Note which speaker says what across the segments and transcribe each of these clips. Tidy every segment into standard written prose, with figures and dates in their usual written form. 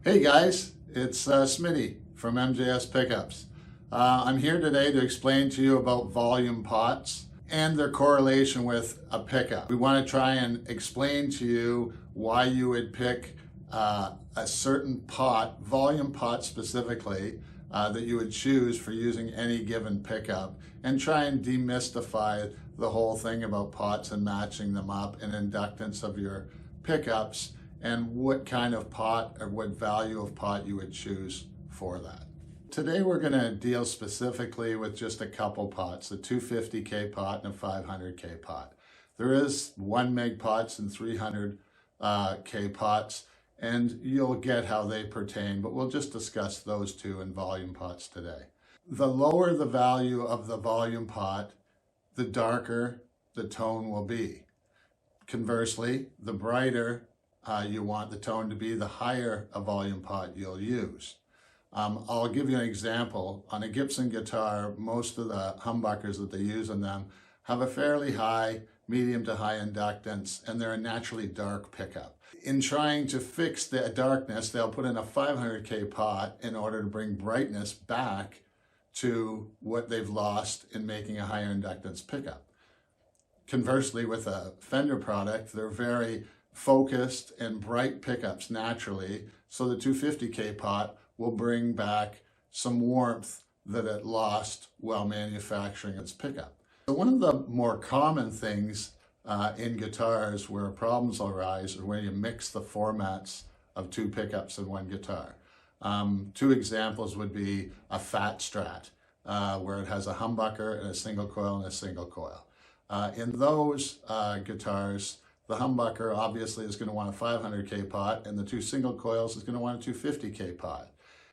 Speaker 1: Hey guys, it's Smitty from MJS Pickups. I'm here today to explain to you about volume pots and their correlation with a pickup. We want to try and explain to you why you would pick a certain pot, volume pot specifically, that you would choose for using any given pickup, and try and demystify the whole thing about pots and matching them up and inductance of your pickups, and what kind of pot or what value of pot you would choose for that. Today we're going to deal specifically with just a couple pots, a 250K pot and a 500K pot. There is 1 meg pots and 300K pots, and you'll get how they pertain, but we'll just discuss those two in volume pots today. The lower the value of the volume pot, the darker the tone will be. Conversely, the brighter you want the tone to be, the higher a volume pot you'll use. I'll give you an example. On a Gibson guitar, most of the humbuckers that they use in them have a fairly high, medium to high inductance, and they're a naturally dark pickup. In trying to fix the darkness, they'll put in a 500K pot in order to bring brightness back to what they've lost in making a higher inductance pickup. Conversely, with a Fender product, they're very focused and bright pickups naturally, so the 250K pot will bring back some warmth that it lost while manufacturing its pickup. So one of the more common things in guitars where problems arise is when you mix the formats of two pickups in one guitar. Two examples would be a Fat Strat, where it has a humbucker and a single coil and a single coil. In those guitars, the humbucker obviously is going to want a 500K pot, and the two single coils is going to want a 250K pot.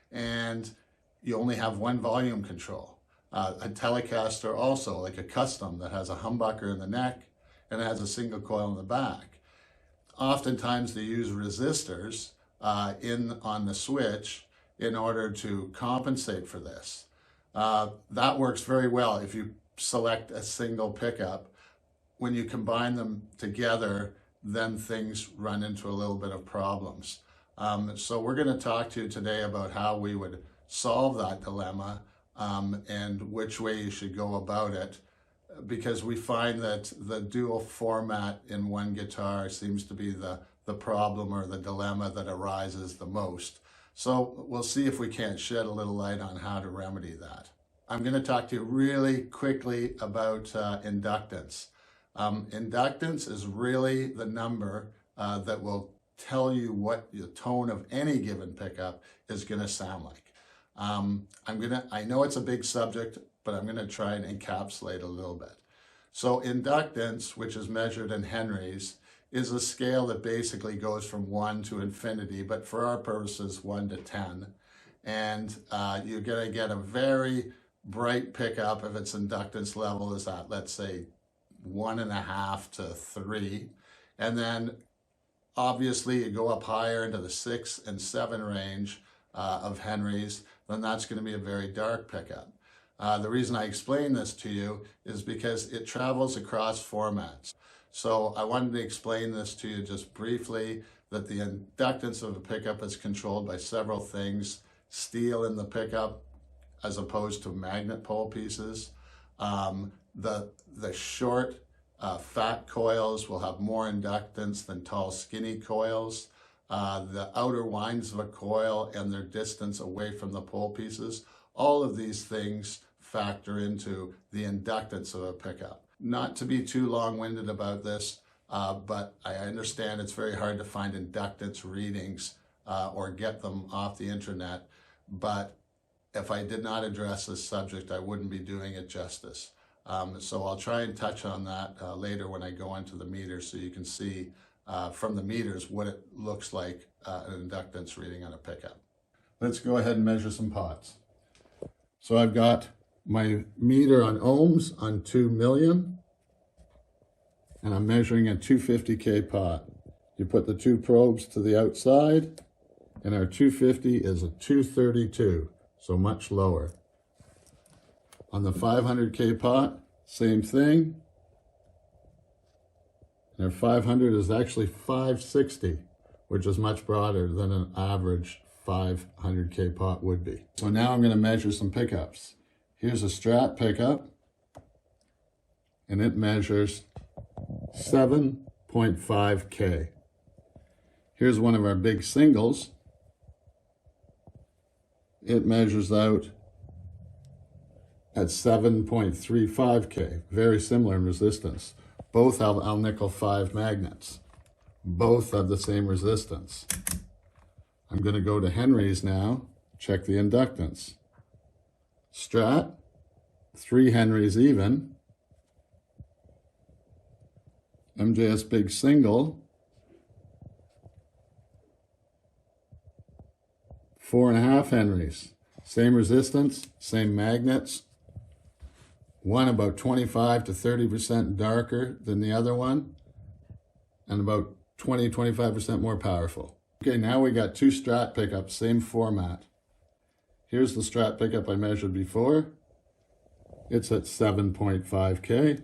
Speaker 1: And you only have one volume control. A Telecaster also, like a custom, that has a humbucker in the neck and it has a single coil in the back. Oftentimes they use resistors on the switch in order to compensate for this. That works very well if you select a single pickup. When you combine them together, then things run into a little bit of problems. So we're going to talk to you today about how we would solve that dilemma and which way you should go about it, because we find that the dual format in one guitar seems to be the problem or the dilemma that arises the most. So we'll see if we can't shed a little light on how to remedy that. I'm going to talk to you really quickly about inductance. Inductance is really the number that will tell you what the tone of any given pickup is going to sound like. I know it's a big subject, but I'm going to try and encapsulate a little bit. So inductance, which is measured in henries, is a scale that basically goes from 1 to infinity, but for our purposes, 1 to 10. And you're going to get a very bright pickup if its inductance level is at, let's say, 1.5 to 3. And then obviously you go up higher into the 6 and 7 range of henries, then that's going to be a very dark pickup. The reason I explain this to you is because it travels across formats. So I wanted to explain this to you just briefly, that the inductance of a pickup is controlled by several things. Steel in the pickup as opposed to magnet pole pieces. The short fat coils will have more inductance than tall skinny coils. The outer winds of a coil and their distance away from the pole pieces, all of these things factor into the inductance of a pickup. Not to be too long-winded about this, but I understand it's very hard to find inductance readings or get them off the internet, but if I did not address this subject, I wouldn't be doing it justice. So I'll try and touch on that later when I go into the meters, so you can see from the meters what it looks like an inductance reading on a pickup. Let's go ahead and measure some pots. So I've got my meter on ohms on 2 million, and I'm measuring a 250K pot. You put the two probes to the outside, and our 250 is a 232, so much lower. On the 500K pot, same thing. And our 500 is actually 560, which is much broader than an average 500K pot would be. So now I'm going to measure some pickups. Here's a Strat pickup, and it measures 7.5K. Here's one of our big singles. It measures out at 7.35K, very similar in resistance. Both have Al-Nickel 5 magnets. Both have the same resistance. I'm going to go to Henry's now, check the inductance. Strat, 3 Henrys even. MJS big single, 4.5 Henrys. Same resistance, same magnets. One about 25 to 30% darker than the other one, and about 20-25% more powerful. Okay, now we got 2 Strat pickups, same format. Here's the Strat pickup I measured before. It's at 7.5K.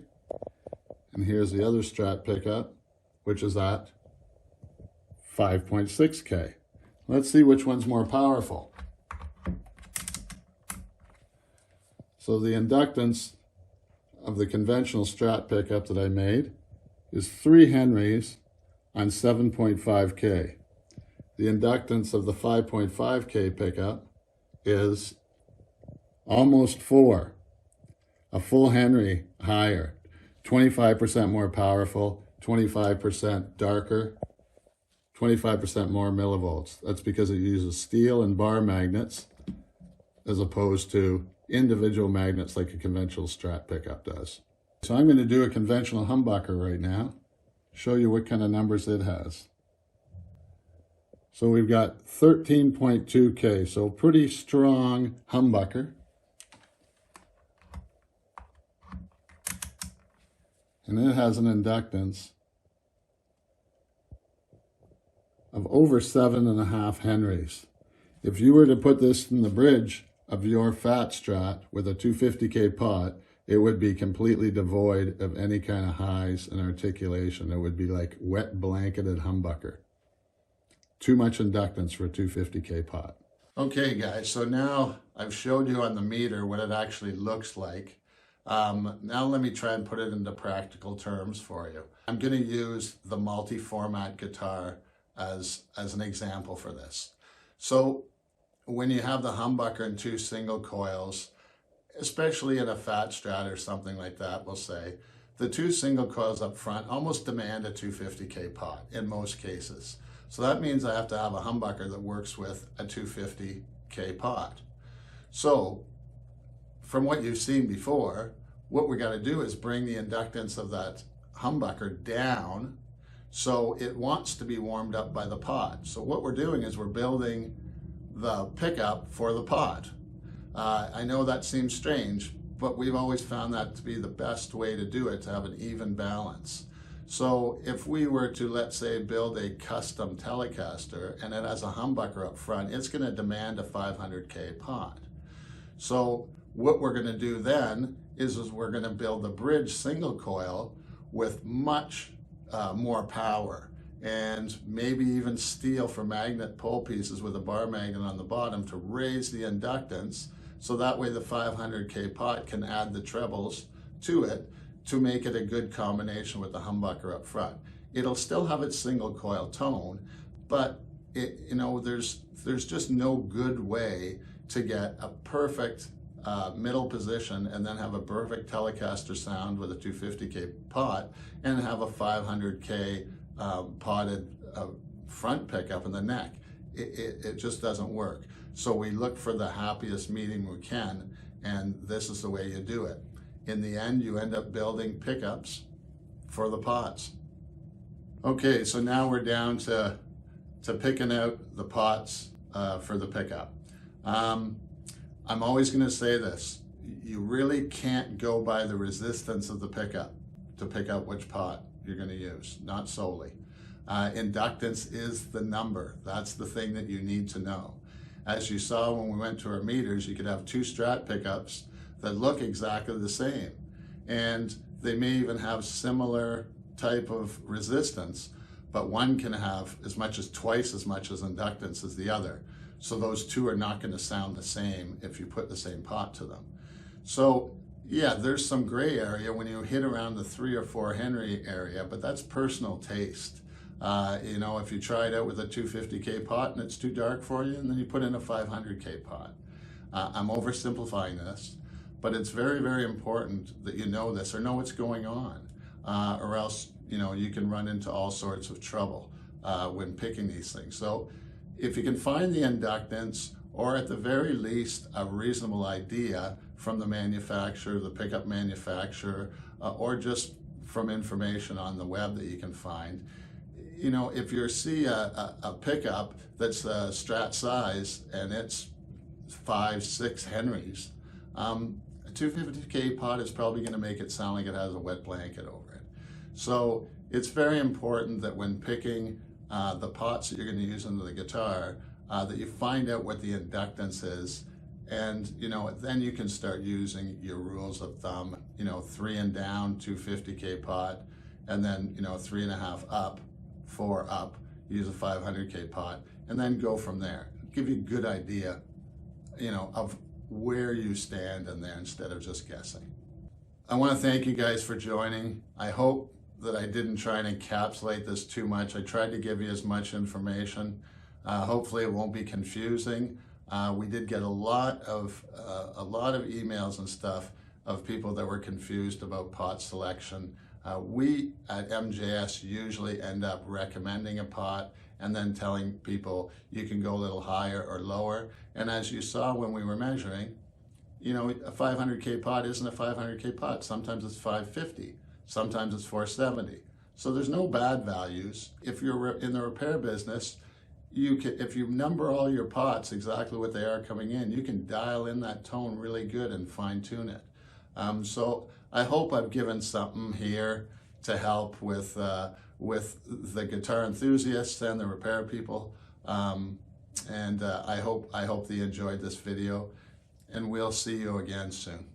Speaker 1: And here's the other Strat pickup, which is at 5.6K. Let's see which one's more powerful. So the inductance of the conventional Strat pickup that I made is 3 Henrys on 7.5K. The inductance of the 5.5K pickup is almost 4, a full Henry higher, 25% more powerful, 25% darker, 25% more millivolts. That's because it uses steel and bar magnets as opposed to individual magnets like a conventional Strat pickup does. So I'm going to do a conventional humbucker right now, show you what kind of numbers it has. So we've got 13.2K, so pretty strong humbucker. And it has an inductance of over 7.5 Henrys. If you were to put this in the bridge of your fat Strat with a 250K pot, it would be completely devoid of any kind of highs and articulation. It would be like wet blanketed humbucker. Too much inductance for a 250K pot. Okay guys, so now I've showed you on the meter what it actually looks like. Now let me try and put it into practical terms for you. I'm going to use the multi-format guitar as an example for this. So when you have the humbucker and 2 single coils, especially in a fat Strat or something like that, we'll say, the 2 single coils up front almost demand a 250K pot in most cases. So that means I have to have a humbucker that works with a 250K pot. So from what you've seen before, what we got to do is bring the inductance of that humbucker down so it wants to be warmed up by the pot. So what we're doing is we're building the pickup for the pot. I know that seems strange, but we've always found that to be the best way to do it, to have an even balance. So if we were to, let's say, build a custom Telecaster and it has a humbucker up front, it's going to demand a 500K pot. So what we're going to do then is we're going to build the bridge single coil with much more power, and maybe even steel for magnet pole pieces with a bar magnet on the bottom to raise the inductance, so that way the 500K pot can add the trebles to it to make it a good combination with the humbucker up front. It'll still have its single coil tone, but there's just no good way to get a perfect middle position and then have a perfect Telecaster sound with a 250K pot and have a 500K potted front pickup in the neck. It just doesn't work. So we look for the happiest medium we can, and this is the way you do it. In the end, you end up building pickups for the pots. Okay, so now we're down to picking out the pots for the pickup. I'm always going to say this. You really can't go by the resistance of the pickup to pick out which pot you're going to use, not solely. Inductance is the number. That's the thing that you need to know. As you saw when we went to our meters, you could have 2 Strat pickups that look exactly the same, and they may even have similar type of resistance, but one can have as much as twice as much as inductance as the other. So those two are not going to sound the same if you put the same pot to them. So yeah, there's some gray area when you hit around the 3 or 4 Henry area, but that's personal taste. You know, if you try it out with a 250K pot and it's too dark for you, and then you put in a 500K pot. I'm oversimplifying this, but it's very, very important that you know this or know what's going on, or else, you know, you can run into all sorts of trouble when picking these things. So if you can find the inductance, or at the very least a reasonable idea from the manufacturer, the pickup manufacturer, or just from information on the web that you can find, you know, if you see a pickup that's a Strat size and it's 5-6 Henrys, a 250K pot is probably going to make it sound like it has a wet blanket over it. So it's very important that when picking the pots that you're going to use into the guitar, that you find out what the inductance is, and you know, then you can start using your rules of thumb. You know, 3 and down 250K pot, and then, you know, 3.5 up, 4 up, use a 500K pot, and then go from there. Give you a good idea, you know, of where you stand in there instead of just guessing. I want to thank you guys for joining. I hope that I didn't try and encapsulate this too much. I tried to give you as much information. Hopefully it won't be confusing. We did get a lot of emails and stuff of people that were confused about pot selection. We at MJS usually end up recommending a pot and then telling people you can go a little higher or lower. And as you saw when we were measuring, you know, a 500K pot isn't a 500K pot. Sometimes it's 550, sometimes it's 470. So there's no bad values. If you're in the repair business, you can, if you number all your pots exactly what they are coming in, you can dial in that tone really good and fine tune it. So I hope I've given something here to help with the guitar enthusiasts and the repair people. I hope that you enjoyed this video, and we'll see you again soon.